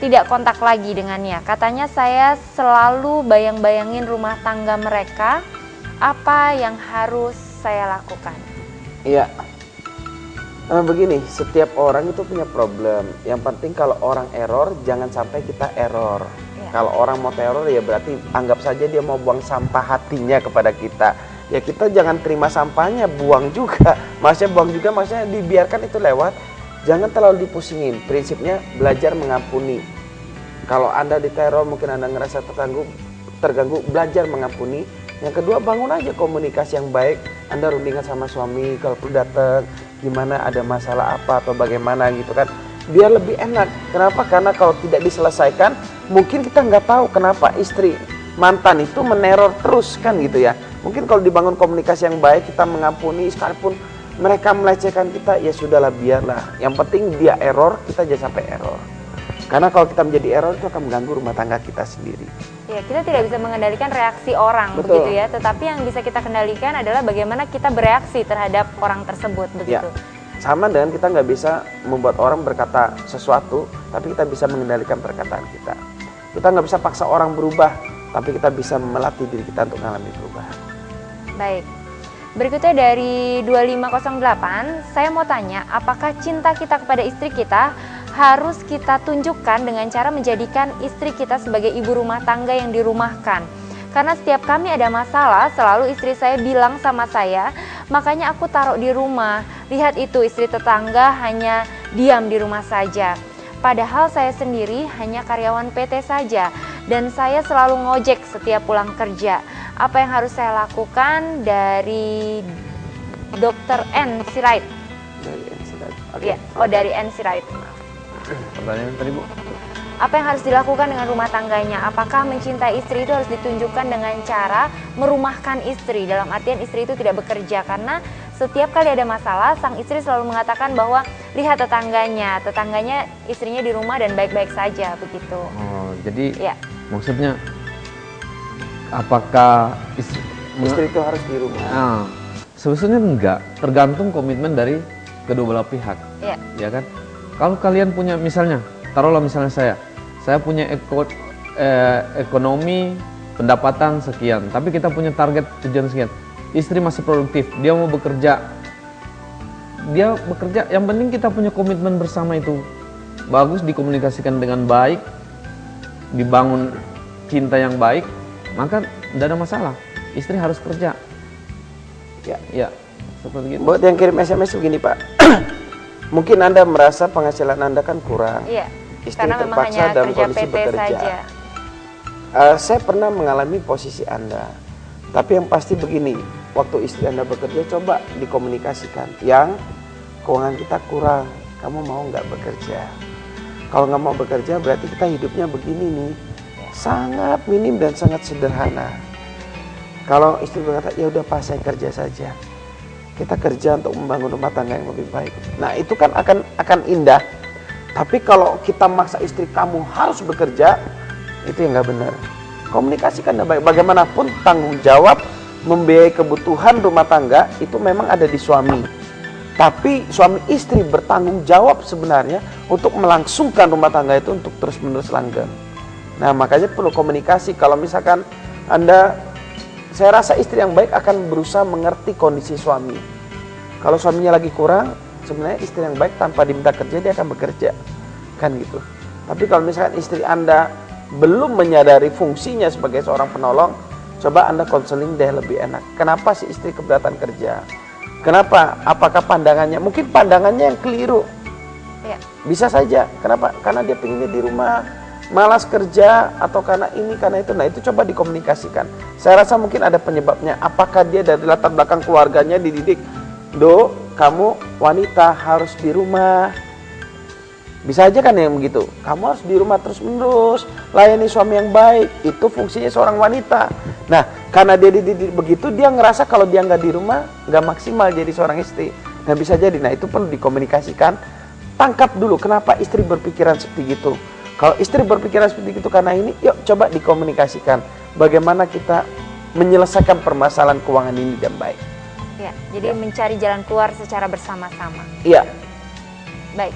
tidak kontak lagi dengannya. Katanya saya selalu bayang-bayangin rumah tangga mereka. Apa yang harus saya lakukan? Iya. Begini, setiap orang itu punya problem. Yang penting kalau orang error, jangan sampai kita error. Kalau orang mau teror ya berarti anggap saja dia mau buang sampah hatinya kepada kita. Ya kita jangan terima sampahnya, buang juga. Maksudnya buang juga, maksudnya dibiarkan itu lewat. Jangan terlalu dipusingin. Prinsipnya belajar mengampuni. Kalau Anda diteror, mungkin Anda ngerasa terganggu, belajar mengampuni. Yang kedua, bangun aja komunikasi yang baik. Anda rundingan sama suami, kalau perlu datang, gimana, ada masalah apa atau bagaimana gitu kan. Biar lebih enak. Kenapa? Karena kalau tidak diselesaikan, mungkin kita nggak tahu kenapa istri mantan itu meneror terus kan gitu ya. Mungkin kalau dibangun komunikasi yang baik, kita mengampuni, sekalipun mereka melecehkan kita, ya sudahlah, biarlah. Yang penting dia error, kita jangan sampai error. Karena kalau kita menjadi error, itu akan mengganggu rumah tangga kita sendiri. Ya, kita tidak bisa mengendalikan reaksi orang, betul, begitu ya. Tetapi yang bisa kita kendalikan adalah bagaimana kita bereaksi terhadap orang tersebut, begitu. Ya, sama dengan kita nggak bisa membuat orang berkata sesuatu, tapi kita bisa mengendalikan perkataan kita. Kita nggak bisa paksa orang berubah, tapi kita bisa melatih diri kita untuk mengalami perubahan. Baik. Berikutnya dari 2508, saya mau tanya, apakah cinta kita kepada istri kita harus kita tunjukkan dengan cara menjadikan istri kita sebagai ibu rumah tangga yang dirumahkan? Karena setiap kami ada masalah, selalu istri saya bilang sama saya, makanya aku taruh di rumah. Lihat itu, istri tetangga hanya diam di rumah saja. Padahal saya sendiri hanya karyawan PT saja, dan saya selalu ngojek setiap pulang kerja. Apa yang harus saya lakukan? Dari Dr. N. Sirait. Dari N. Sirait. Okay. Ya, dari N. Sirait. Pertanyaan tadi, Bu. Apa yang harus dilakukan dengan rumah tangganya? Apakah mencintai istri itu harus ditunjukkan dengan cara merumahkan istri? Dalam artian istri itu tidak bekerja, karena setiap kali ada masalah, sang istri selalu mengatakan bahwa lihat tetangganya istrinya di rumah dan baik-baik saja, begitu. Oh, jadi ya, maksudnya apakah istri itu harus di rumah? Nah, sebetulnya enggak, tergantung komitmen dari kedua belah pihak. Ya kan? Kalau kalian punya, misalnya, taruhlah misalnya saya punya ekonomi pendapatan sekian, tapi kita punya target tujuan sekian. Istri masih produktif, dia mau bekerja, yang penting kita punya komitmen bersama itu. Bagus dikomunikasikan dengan baik, dibangun cinta yang baik, maka tidak ada masalah. Istri harus kerja. Ya, seperti itu. Buat yang kirim SMS begini, Pak. Mungkin Anda merasa penghasilan Anda kan kurang. Iya. Istri karena terpaksa dalam kondisi PT bekerja. saja. Saya pernah mengalami posisi Anda. Tapi yang pasti begini, waktu istri Anda bekerja, coba dikomunikasikan. Yang keuangan kita kurang, kamu mau nggak bekerja? Kalau nggak mau bekerja, berarti kita hidupnya begini nih. Sangat minim dan sangat sederhana. Kalau istri berkata, ya udah Pak, saya kerja saja. Kita kerja untuk membangun rumah tangga yang lebih baik. Nah, itu kan akan indah. Tapi kalau kita maksa istri, kamu harus bekerja, itu yang nggak benar. Komunikasikan dengan baik. Bagaimanapun tanggung jawab membiayai kebutuhan rumah tangga itu memang ada di suami. Tapi suami istri bertanggung jawab sebenarnya untuk melangsungkan rumah tangga itu untuk terus-menerus langgeng. Nah, makanya perlu komunikasi. Kalau misalkan saya rasa istri yang baik akan berusaha mengerti kondisi suami. Kalau suaminya lagi kurang, sebenarnya istri yang baik tanpa diminta kerja, dia akan bekerja. Kan gitu. Tapi kalau misalkan istri Anda belum menyadari fungsinya sebagai seorang penolong, coba Anda konseling deh, lebih enak. Kenapa si istri keberatan kerja? Kenapa? Apakah pandangannya? Mungkin pandangannya yang keliru. Ya. Bisa saja. Kenapa? Karena dia pengennya di rumah, malas kerja, atau karena ini, karena itu. Nah, itu coba dikomunikasikan. Saya rasa mungkin ada penyebabnya. Apakah dia dari latar belakang keluarganya dididik, Do, kamu wanita harus di rumah. Bisa aja kan yang begitu. Kamu harus di rumah terus-menerus, layani suami yang baik. Itu fungsinya seorang wanita. Nah, karena dia dididik begitu, dia ngerasa kalau dia nggak di rumah, nggak maksimal jadi seorang istri. Nah, bisa jadi. Nah, itu perlu dikomunikasikan. Tangkap dulu kenapa istri berpikiran seperti itu. Kalau istri berpikiran seperti itu karena ini, yuk coba dikomunikasikan. Bagaimana kita menyelesaikan permasalahan keuangan ini dengan baik. Ya, jadi mencari jalan keluar secara bersama-sama. Iya. Baik.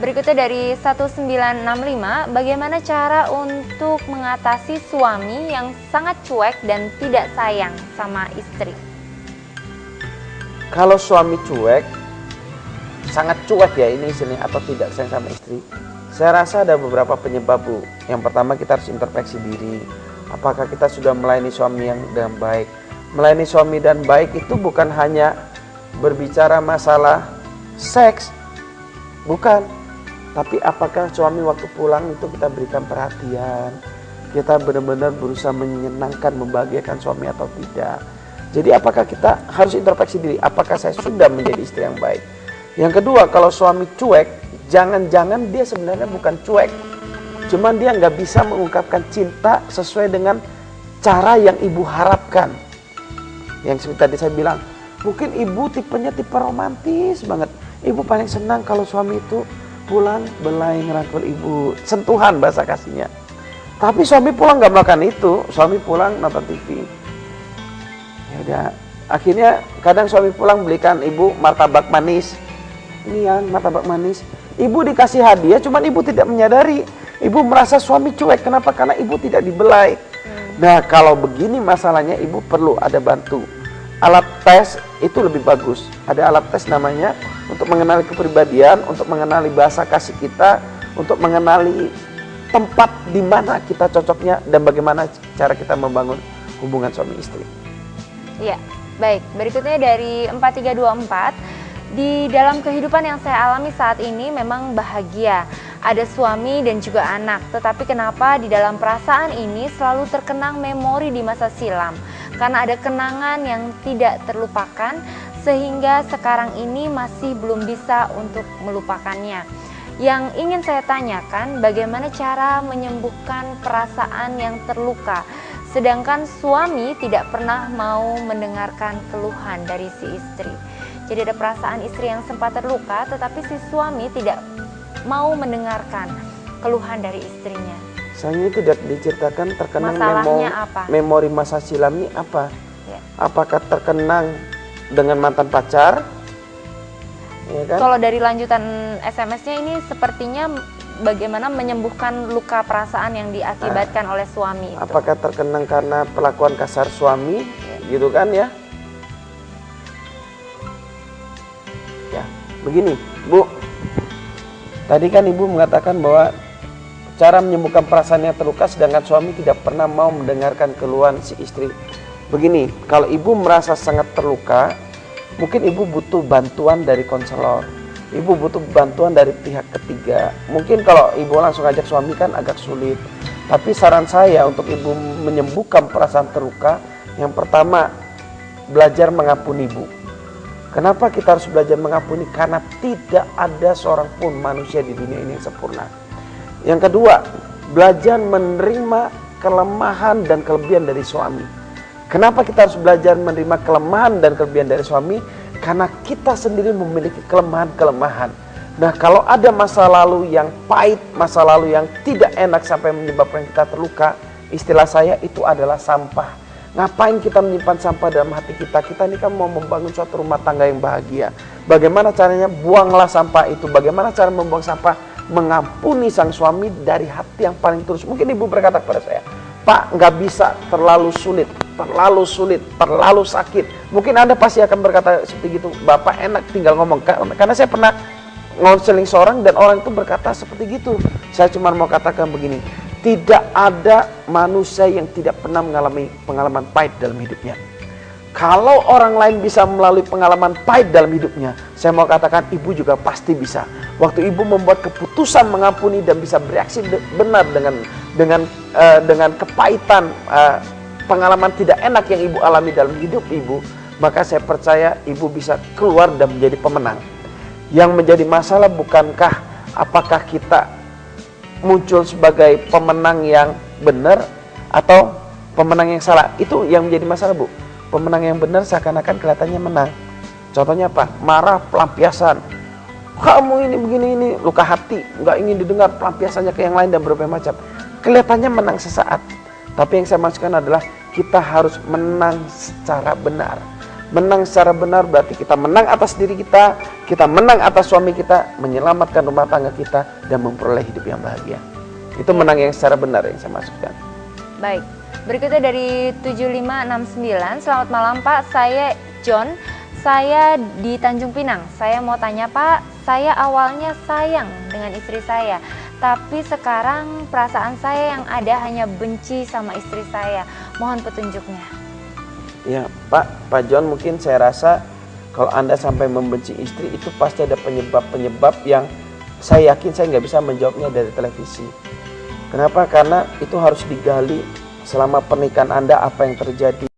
Berikutnya dari 1965, bagaimana cara untuk mengatasi suami yang sangat cuek dan tidak sayang sama istri? Kalau suami cuek, sangat cuek ya ini istilahnya, atau tidak sayang sama istri, saya rasa ada beberapa penyebab, Bu. Yang pertama, kita harus introspeksi diri. Apakah kita sudah melayani suami yang dengan baik? Melayani suami dan baik itu bukan hanya berbicara masalah seks, bukan. Tapi apakah suami waktu pulang itu kita berikan perhatian, kita benar-benar berusaha menyenangkan, membahagiakan suami atau tidak. Jadi apakah kita harus introspeksi diri, apakah saya sudah menjadi istri yang baik. Yang kedua, kalau suami cuek, jangan-jangan dia sebenarnya bukan cuek, cuman dia nggak bisa mengungkapkan cinta sesuai dengan cara yang ibu harapkan. Yang seperti tadi saya bilang, mungkin ibu tipenya tipe romantis banget. Ibu paling senang kalau suami itu pulang belai ngerangkul ibu, sentuhan bahasa kasihnya. Tapi suami pulang nggak melakukan itu, suami pulang nonton TV. Ya udah, akhirnya kadang suami pulang belikan ibu martabak manis. Ini yang martabak manis. Ibu dikasih hadiah, cuman ibu tidak menyadari. Ibu merasa suami cuek, kenapa? Karena ibu tidak dibelai. Nah, kalau begini masalahnya, ibu perlu ada bantu. Alat tes itu lebih bagus. Ada alat tes namanya untuk mengenali kepribadian, untuk mengenali bahasa kasih kita, untuk mengenali tempat di mana kita cocoknya dan bagaimana cara kita membangun hubungan suami istri. Iya, baik. Berikutnya dari 4324, di dalam kehidupan yang saya alami saat ini memang bahagia. Ada suami dan juga anak, tetapi kenapa di dalam perasaan ini selalu terkenang memori di masa silam? Karena ada kenangan yang tidak terlupakan, sehingga sekarang ini masih belum bisa untuk melupakannya. Yang ingin saya tanyakan, bagaimana cara menyembuhkan perasaan yang terluka? Sedangkan suami tidak pernah mau mendengarkan keluhan dari si istri. Jadi ada perasaan istri yang sempat terluka, tetapi si suami tidak mau mendengarkan keluhan dari istrinya. Sayangnya tidak diceritakan terkenang apa? Memori masa silam ini apa? Ya. Apakah terkenang dengan mantan pacar? Ya kan? Kalau dari lanjutan SMS-nya ini sepertinya bagaimana menyembuhkan luka perasaan yang diakibatkan oleh suami itu. Apakah terkenang karena perlakuan kasar suami, gitu kan ya? Ya, begini, Bu. Tadi kan ibu mengatakan bahwa cara menyembuhkan perasaan yang terluka, sedangkan suami tidak pernah mau mendengarkan keluhan si istri. Begini, kalau ibu merasa sangat terluka, mungkin ibu butuh bantuan dari konselor. Ibu butuh bantuan dari pihak ketiga. Mungkin kalau ibu langsung ajak suami kan agak sulit. Tapi saran saya untuk ibu menyembuhkan perasaan terluka, yang pertama, belajar mengampuni, Bu. Kenapa kita harus belajar mengampuni? Karena tidak ada seorang pun manusia di dunia ini yang sempurna. Yang kedua, belajar menerima kelemahan dan kelebihan dari suami. Kenapa kita harus belajar menerima kelemahan dan kelebihan dari suami? Karena kita sendiri memiliki kelemahan-kelemahan. Nah, kalau ada masa lalu yang pahit, masa lalu yang tidak enak sampai menyebabkan kita terluka, istilah saya itu adalah sampah. Ngapain kita menyimpan sampah dalam hati kita? Kita ini kan mau membangun suatu rumah tangga yang bahagia. Bagaimana caranya? Buanglah sampah itu. Bagaimana cara membuang sampah? Mengampuni sang suami dari hati yang paling tulus. Mungkin ibu berkata kepada saya, Pak, nggak bisa, terlalu sulit, terlalu sakit. Mungkin Anda pasti akan berkata seperti itu. Bapak enak tinggal ngomong. Karena saya pernah ngonseling seorang dan orang itu berkata seperti gitu. Saya cuma mau katakan begini, tidak ada manusia yang tidak pernah mengalami pengalaman pahit dalam hidupnya. Kalau orang lain bisa melalui pengalaman pahit dalam hidupnya, saya mau katakan ibu juga pasti bisa. Waktu ibu membuat keputusan mengampuni dan bisa bereaksi benar dengan kepahitan, pengalaman tidak enak yang ibu alami dalam hidup ibu, maka saya percaya ibu bisa keluar dan menjadi pemenang. Yang menjadi masalah bukankah apakah kita muncul sebagai pemenang yang benar atau pemenang yang salah? Itu yang menjadi masalah, Bu. Pemenang yang benar seakan-akan kelihatannya menang. Contohnya apa? Marah, pelampiasan. Kamu ini begini, ini luka hati, nggak ingin didengar, pelampiasannya ke yang lain dan berbagai macam. Kelihatannya menang sesaat. Tapi yang saya maksudkan adalah kita harus menang secara benar. Menang secara benar berarti kita menang atas diri kita, kita menang atas suami kita, menyelamatkan rumah tangga kita, dan memperoleh hidup yang bahagia. Itu menang yang secara benar yang saya maksudkan. Baik, berikutnya dari 7569. Selamat malam Pak, saya John. Saya di Tanjung Pinang. Saya mau tanya Pak, saya awalnya sayang dengan istri saya, tapi sekarang perasaan saya yang ada hanya benci sama istri saya. Mohon petunjuknya. Ya, Pak John, mungkin saya rasa kalau Anda sampai membenci istri itu pasti ada penyebab-penyebab yang saya yakin saya nggak bisa menjawabnya dari televisi. Kenapa? Karena itu harus digali selama pernikahan Anda apa yang terjadi.